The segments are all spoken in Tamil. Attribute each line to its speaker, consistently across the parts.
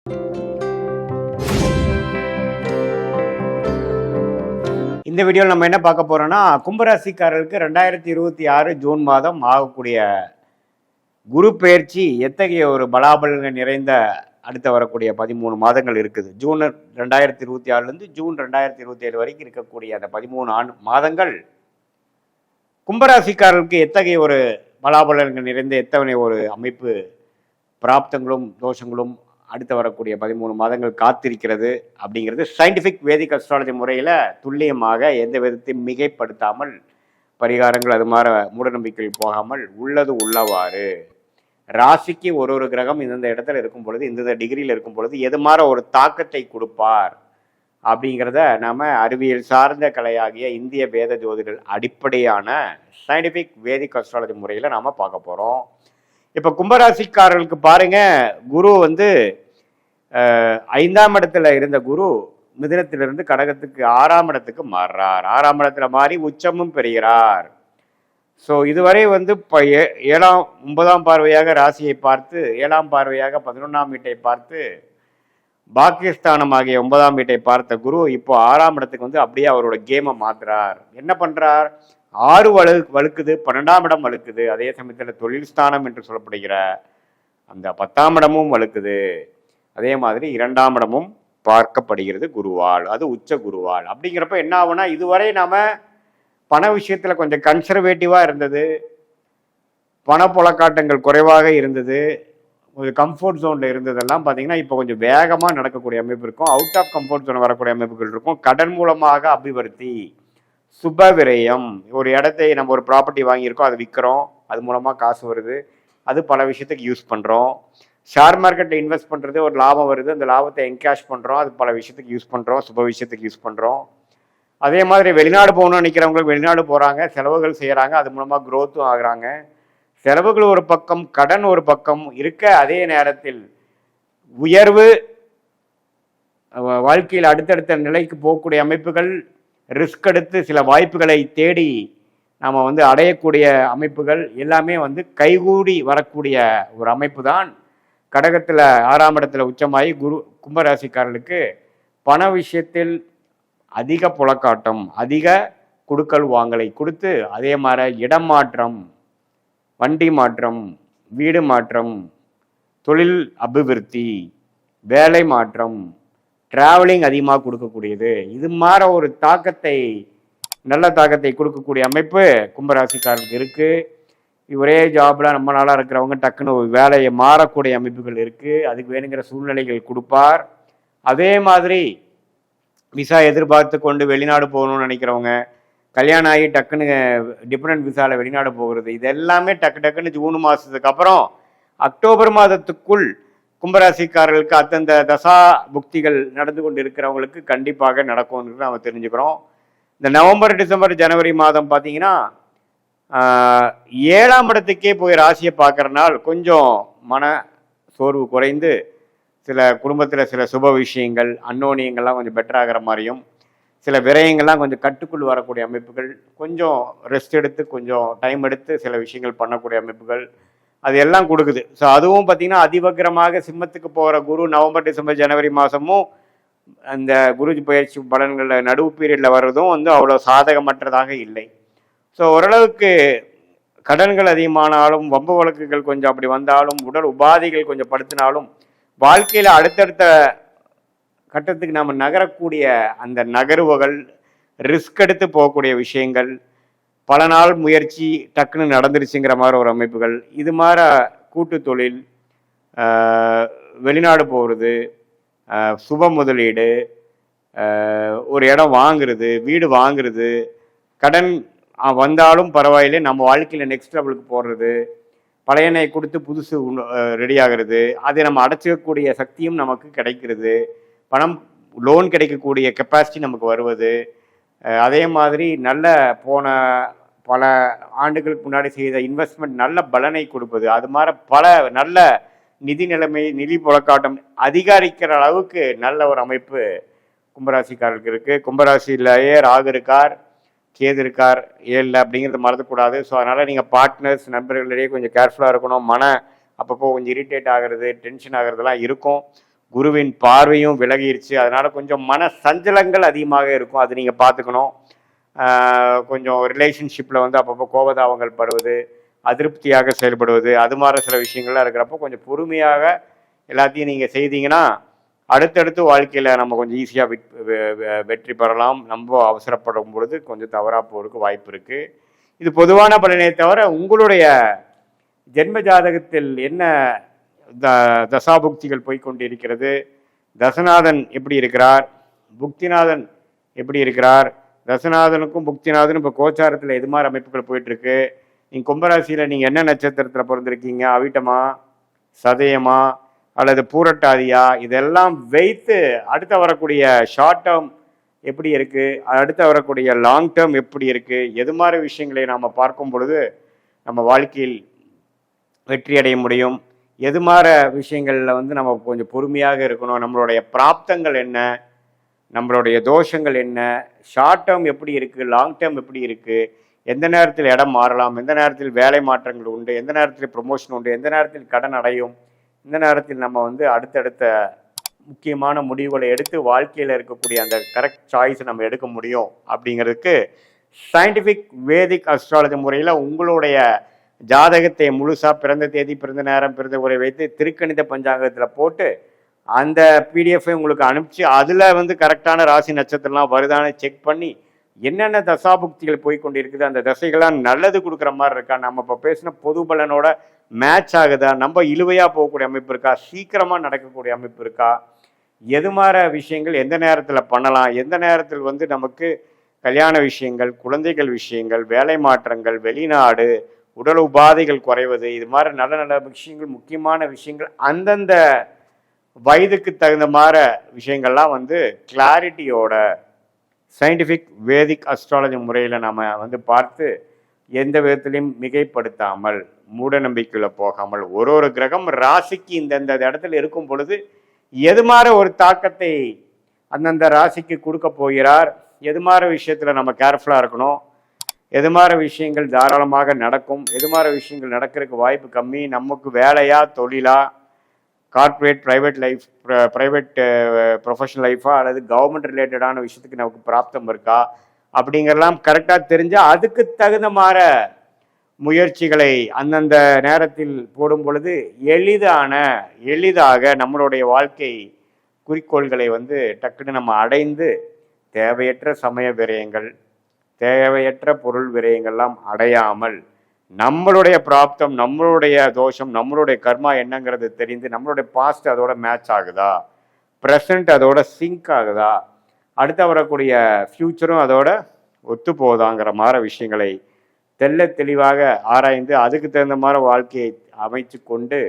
Speaker 1: இந்த வீடியோவில் நம்ம என்ன பார்க்க போறோம்னா, கும்பராசிக்காரர்களுக்கு 2026 ஜூன் மாதம் ஆகக்கூடிய குரு பெயர்ச்சி எத்தகைய ஒரு பலாபலன்கள் நிறைந்த அடுத்து வரக்கூடிய 13 மாதங்கள் இருக்குது. ஜூன் 2026லேருந்து ஜூன் 2027 வரைக்கும் இருக்கக்கூடிய அந்த 13 மாதங்கள் கும்பராசிக்காரர்களுக்கு எத்தகைய ஒரு பலாபலன்கள் நிறைந்த எத்தனை ஒரு அமைப்பு பிராப்தங்களும் தோஷங்களும் அடுத்து வரக்கூடிய 13 மாதங்கள் காத்திருக்கிறது அப்படிங்கிறது சயின்டிஃபிக் வேதிக் அஸ்ட்ராலஜி முறையில் துல்லியமாக எந்த விதத்தையும் மிகைப்படுத்தாமல் பரிகாரங்கள் அது மாதிரி மூடநம்பிக்கைகள் போகாமல் உள்ளது உள்ளவாறு ராசிக்கு ஒரு கிரகம் இந்தந்த இடத்துல இருக்கும் பொழுது இந்தந்த டிகிரியில் இருக்கும் பொழுது எது மாதிரி ஒரு தாக்கத்தை கொடுப்பார் அப்படிங்கிறத நாம் அறிவியல் சார்ந்த கலையாகிய இந்திய வேத ஜோதிடர்கள் அடிப்படையான சயின்டிஃபிக் வேதிக் அஸ்ட்ராலஜி முறையில் நாம் பார்க்க போகிறோம். இப்போ கும்பராசிக்காரர்களுக்கு பாருங்க, குரு வந்து 5ஆம் இடத்துல இருந்த குரு மிதுனத்திலிருந்து கடகத்துக்கு 6ஆம் இடத்துக்கு மாறுறார். 6ஆம் இடத்துல மாறி உச்சமும் பெறுகிறார். ஸோ இதுவரை வந்து இப்போ 9ஆம் பார்வையாக ராசியை பார்த்து 7ஆம் பார்வையாக 11ஆம் வீட்டை பார்த்து பாகிஸ்தானம் ஆகிய 9ஆம் வீட்டை பார்த்த குரு இப்போ 6ஆம் இடத்துக்கு வந்து அப்படியே அவரோட கேமை மாத்துறார். என்ன பண்றார்? 6 வலுக்குது, 12ஆம் இடம் வலுக்குது. அதே சமயத்தில் தொழில் ஸ்தானம் என்று சொல்லப்படுகிற அந்த 10ஆம் இடமும் வலுக்குது. அதே மாதிரி 2ஆம் இடமும் பார்க்கப்படுகிறது குருவால், அது உச்ச குருவால். அப்படிங்கிறப்ப என்ன ஆகுனா, இதுவரை நாம பண விஷயத்துல கொஞ்சம் கன்சர்வேட்டிவா இருந்தது, பணப்புழக்காட்டங்கள் குறைவாக இருந்தது, ஒரு கம்ஃபர்ட் ஜோன்ல இருந்ததெல்லாம் பார்த்தீங்கன்னா இப்போ கொஞ்சம் வேகமாக நடக்கக்கூடிய அமைப்பு இருக்கும். அவுட் ஆஃப் கம்ஃபர்ட் ஜோன் வரக்கூடிய அமைப்புகள் இருக்கும். கடன் மூலமாக அபிவிருத்தி, சுப விரயம். ஒரு இடத்தை நம்ம ஒரு ப்ராப்பர்ட்டி வாங்கியிருக்கோம், அதை விற்கிறோம், அது மூலமாக காசு வருது, அது பல விஷயத்துக்கு யூஸ் பண்ணுறோம். ஷேர் மார்க்கெட்டில் இன்வெஸ்ட் பண்ணுறது, ஒரு லாபம் வருது, அந்த லாபத்தை என்கேஷ் பண்ணுறோம், அது பல விஷயத்துக்கு யூஸ் பண்ணுறோம், சுப விஷயத்துக்கு யூஸ் பண்ணுறோம். அதே மாதிரி வெளிநாடு போகணும்னு நினைக்கிறவங்களுக்கு வெளிநாடு போகிறாங்க, செலவுகள் செய்கிறாங்க, அது மூலமாக க்ரோத்தும் ஆகுறாங்க. செலவுகள் ஒரு பக்கம், கடன் ஒரு பக்கம் இருக்க, அதே நேரத்தில் உயர்வு, வாழ்க்கையில் அடுத்தடுத்த நிலைக்கு போகக்கூடிய அமைப்புகள், ரிஸ்க் எடுத்து சில வாய்ப்புகளை தேடி நாம் வந்து அடையக்கூடிய அமைப்புகள் எல்லாமே வந்து கைகூடி வரக்கூடிய ஒரு அமைப்பு தான். கடகத்தில் 6ஆம் இடத்துல உச்சமாகி குரு கும்பராசிக்காரர்களுக்கு பண விஷயத்தில் அதிக புழக்காட்டம், அதிக கொடுக்கல் வாங்கலை கொடுத்து, அதே மாதிரி இடம் மாற்றம், வண்டி மாற்றம், வீடு மாற்றம், தொழில் அபிவிருத்தி, வேலை மாற்றம், டிராவலிங் அதிகமாக கொடுக்கக்கூடியது, இது மாதிரி ஒரு தாக்கத்தை, நல்ல தாக்கத்தை கொடுக்கக்கூடிய அமைப்பு கும்பராசிக்காரர்களுக்கு இருக்கு. ஒரே ஜாப்ல ரொம்ப நாளாக இருக்கிறவங்க டக்குன்னு வேலையை மாறக்கூடிய அமைப்புகள் இருக்கு. அதுக்கு வேணுங்கிற சூழ்நிலைகள் கொடுப்பார். அதே மாதிரி விசா எதிர்பார்த்து கொண்டு வெளிநாடு போகணும்னு நினைக்கிறவங்க, கல்யாணம் ஆகி டக்குன்னு டிபெண்டன்ட் விசாவில் வெளிநாடு போகிறது, இது எல்லாமே டக்குன்னு ஜூன் மாதத்துக்கு அப்புறம் அக்டோபர் மாதத்துக்குள் கும்பராசிக்காரர்களுக்கு அந்தந்த தசா புக்திகள் நடந்து கொண்டு இருக்கிறவங்களுக்கு கண்டிப்பாக நடக்கும்னு நம்ம தெரிஞ்சுக்கிறோம். இந்த நவம்பர், டிசம்பர், ஜனவரி மாதம் பார்த்தீங்கன்னா 7ஆம் இடத்துக்கே போய் ராசியை பார்க்குறனால கொஞ்சம் மன சோர்வு குறைந்து சில குடும்பத்தில் சில சுப விஷயங்கள், அன்னோனியங்கள்லாம் கொஞ்சம் பெட்டராகிற மாதிரியும், சில விரயங்கள்லாம் கொஞ்சம் கட்டுக்குள் வரக்கூடிய அமைப்புகள், கொஞ்சம் ரெஸ்ட் எடுத்து கொஞ்சம் டைம் எடுத்து சில விஷயங்கள் பண்ணக்கூடிய அமைப்புகள், அது எல்லாம் கொடுக்குது. ஸோ அதுவும் பார்த்தீங்கன்னா அதிவக்கிரமாக சிம்மத்துக்கு போகிற குரு நவம்பர், டிசம்பர், ஜனவரி மாதமும் அந்த குரு பயிற்சி பலன்களில் நடுவு பீரியடில் வர்றதும் வந்து அவ்வளோ சாதகமற்றதாக இல்லை. ஸோ ஓரளவுக்கு கடன்கள் அதிகமானாலும், வம்பு வழக்குகள் கொஞ்சம் அப்படி வந்தாலும், உடல் உபாதைகள் கொஞ்சம் படுத்தினாலும், வாழ்க்கையில் அடுத்தடுத்த கட்டத்துக்கு நாம் நகரக்கூடிய அந்த நகர்வுகள், ரிஸ்க் எடுத்து போகக்கூடிய விஷயங்கள், பல நாள் முயற்சி டக்குன்னு நடந்துருச்சுங்கிற மாதிரி ஒரு அமைப்புகள், இது மாதிரி கூட்டு தொழில், வெளிநாடு போகிறது, சுப முதலீடு, ஒரு இடம் வாங்குறது, வீடு வாங்குறது, கடன் வந்தாலும் பரவாயில்லை, நம்ம வாழ்க்கையில் நெக்ஸ்ட் லெவலுக்கு போடுறது, பழையனை கொடுத்து புதுசு ரெடி ஆகிறது, அதை நம்ம அடைச்சிக்கக்கூடிய சக்தியும் நமக்கு கிடைக்கிறது, பணம் லோன் கிடைக்கக்கூடிய கெப்பாசிட்டி நமக்கு வருவது, அதே மாதிரி நல்ல போன பல ஆண்டுகளுக்கு முன்னாடி செய்த இன்வெஸ்ட்மெண்ட் நல்ல பலனை கொடுப்பது, அது மாதிரி பல நல்ல நிதி நிலைமை, நிதி புழக்காட்டம் அதிகரிக்கிற அளவுக்கு நல்ல ஒரு அமைப்பு கும்பராசிக்காரருக்கு இருக்குது. கும்பராசியிலேயே ராகு இருக்கார், கேது இருக்கார் 7 அப்படிங்கிறத மறந்துக்கூடாது. ஸோ அதனால் நீங்கள் பார்ட்னர்ஸ், நண்பர்களிடையே கொஞ்சம் கேர்ஃபுல்லாக இருக்கணும். அப்பப்போ கொஞ்சம் இரிட்டேட் ஆகிறது, டென்ஷன் ஆகிறதுலாம் இருக்கும். குருவின் பார்வையும் விலகிருச்சு. அதனால கொஞ்சம் மன சஞ்சலங்கள் அதிகமாக இருக்கும். அது நீங்கள் பார்த்துக்கணும். கொஞ்சம் ரிலேஷன்ஷிப்பில் வந்து அப்பப்போ கோபதாபங்கள் படுவது, அதிருப்தியாக செயல்படுவது, அது மாதிரி சில விஷயங்கள்லாம் இருக்கிறப்போ கொஞ்சம் பொறுமையாக எல்லாத்தையும் நீங்கள் செய்தீங்கன்னா அடுத்தடுத்து வாழ்க்கையில் நம்ம கொஞ்சம் ஈஸியாக வெற்றி பெறலாம். நம்ம அவசரப்படும் பொழுது கொஞ்சம் தவறாக போகிறதுக்கு வாய்ப்பு இருக்குது. இது பொதுவான பலனே தவிர உங்களுடைய ஜென்ம ஜாதகத்தில் என்ன தசாபுக்திகள் போய்கொண்டிருக்கிறது, தசநாதன் எப்படி இருக்கிறார், புக்திநாதன் எப்படி இருக்கிறார், தசநாதனுக்கும் புக்திநாதனும் இப்போ கோச்சாரத்தில் எது மாதிரி அமைப்புகள் போயிட்டுருக்கு, நீங்கள் கும்பராசியில் நீங்கள் என்ன நட்சத்திரத்தில் பிறந்திருக்கீங்க, அவிட்டமா சதயமா அல்லது பூரட்டாதியா, இதெல்லாம் வைத்து அடுத்த வரக்கூடிய ஷார்ட் டேர்ம் எப்படி இருக்குது, அடுத்த வரக்கூடிய லாங் டேர்ம் எப்படி இருக்குது, எது மாதிரி விஷயங்களை நாம் பார்க்கும் பொழுது நம்ம வாழ்க்கையில் வெற்றி அடைய முடியும், எது மாதிரி விஷயங்களில் வந்து நம்ம கொஞ்சம் பொறுமையாக இருக்கணும், நம்மளுடைய பிராப்தங்கள் என்ன, நம்மளுடைய தோஷங்கள் என்ன, ஷார்ட் டேர்ம் எப்படி இருக்குது, லாங் டேர்ம் எப்படி இருக்குது, எந்த நேரத்தில் இடம் மாறலாம், எந்த நேரத்தில் வேலை மாற்றங்கள் உண்டு, எந்த நேரத்தில் ப்ரொமோஷன் உண்டு, எந்த நேரத்தில் கடன் அடையும், இந்த நேரத்தில் நம்ம வந்து அடுத்தடுத்த முக்கியமான முடிவுகளை எடுத்து வாழ்க்கையில் இருக்கக்கூடிய அந்த கரெக்ட் சாய்ஸை நம்ம எடுக்க முடியும் அப்படிங்கிறதுக்கு சயின்டிஃபிக் வேதிக் அஸ்ட்ராலஜி முறையில் உங்களுடைய ஜாதகத்தை முழுசாக பிறந்த தேதி, பிறந்த நேரம், பிறந்த உரை வைத்து திருக்கணித பஞ்சாங்கத்தில் போட்டு அந்த பிடிஎஃபை உங்களுக்கு அனுப்பிச்சு அதில் வந்து கரெக்டான ராசி நட்சத்திரம்லாம் வருதான்னு செக் பண்ணி என்னென்ன தசாபுக்திகள் போய்கொண்டு இருக்குது, அந்த தசைகள்லாம் நல்லது கொடுக்குற மாதிரி இருக்கா, நம்ம இப்போ பேசின பொது பலனோட மேட்ச் ஆகுதா, நம்ம இழுவையாக போகக்கூடிய அமைப்பு இருக்கா, சீக்கிரமாக நடக்கக்கூடிய அமைப்பு இருக்கா, எது மாதிரி விஷயங்கள் எந்த நேரத்தில் பண்ணலாம், எந்த நேரத்தில் வந்து நமக்கு கல்யாண விஷயங்கள், குழந்தைகள் விஷயங்கள், வேலை மாற்றங்கள், வெளிநாடு, உடல் உபாதைகள் குறைவது, இது மாதிரி நல்ல நல்ல விஷயங்கள், முக்கியமான விஷயங்கள் அந்தந்த வயதுக்கு தகுந்த மாதிரி விஷயங்கள்லாம் வந்து கிளாரிட்டியோட சயின்டிஃபிக் வேதிக் அஸ்ட்ராலஜி முறையில் நம்ம வந்து பார்த்து எந்த விதத்திலையும் மிகைப்படுத்தாமல் மூட நம்பிக்கையில் போகாமல் ஒரு கிரகம் ராசிக்கு இந்தந்த இடத்துல இருக்கும் பொழுது எது மாதிரி ஒரு தாக்கத்தை அந்தந்த ராசிக்கு கொடுக்க போகிறார், எது மாதிரி விஷயத்தில் நம்ம கேர்ஃபுல்லாக இருக்கணும், எது மாதிரி விஷயங்கள் தாராளமாக நடக்கும், எது மாதிரி விஷயங்கள் நடக்கிறதுக்கு வாய்ப்பு கம்மி, நமக்கு வேலையா தொழிலா, corporate private life, private professional லைஃபா அல்லது கவர்மெண்ட் ரிலேட்டடான விஷயத்துக்கு நமக்கு பிராப்தம் இருக்கா அப்படிங்கிறலாம் கரெக்டாக தெரிஞ்சால் அதுக்கு தகுந்த மாதிரி முயற்சிகளை அந்தந்த நேரத்தில் போடும் பொழுது எளிதாக நம்மளுடைய வாழ்க்கை குறிக்கோள்களை வந்து டக்குன்னு நம்ம அடைந்து தேவையற்ற சமய விரயங்கள், தேவையற்ற பொருள் விரயங்கள்லாம் அடையாமல் நம்மளுடைய பிராப்தம், நம்மளுடைய தோஷம், நம்மளுடைய கர்மா என்னங்கிறது தெரிந்து நம்மளுடைய பாஸ்ட் அதோட மேட்ச் ஆகுதா, ப்ரெசண்ட் அதோட சிங்க் ஆகுதா, அடுத்த வரக்கூடிய ஃப்யூச்சரும் அதோட ஒத்து போதாங்கிற மாதிரி விஷயங்களை தெல்ல தெளிவாக ஆராய்ந்து அதுக்கு தகுந்த மாதிரி வாழ்க்கையை அமைச்சு கொண்டு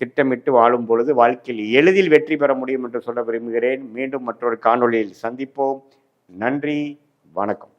Speaker 1: திட்டமிட்டு வாழும் பொழுது வாழ்க்கையில் எளிதில் வெற்றி பெற முடியும் என்று சொல்ல விரும்புகிறேன். மீண்டும் மற்றொரு காணொளியில் சந்திப்போம். நன்றி, வணக்கம்.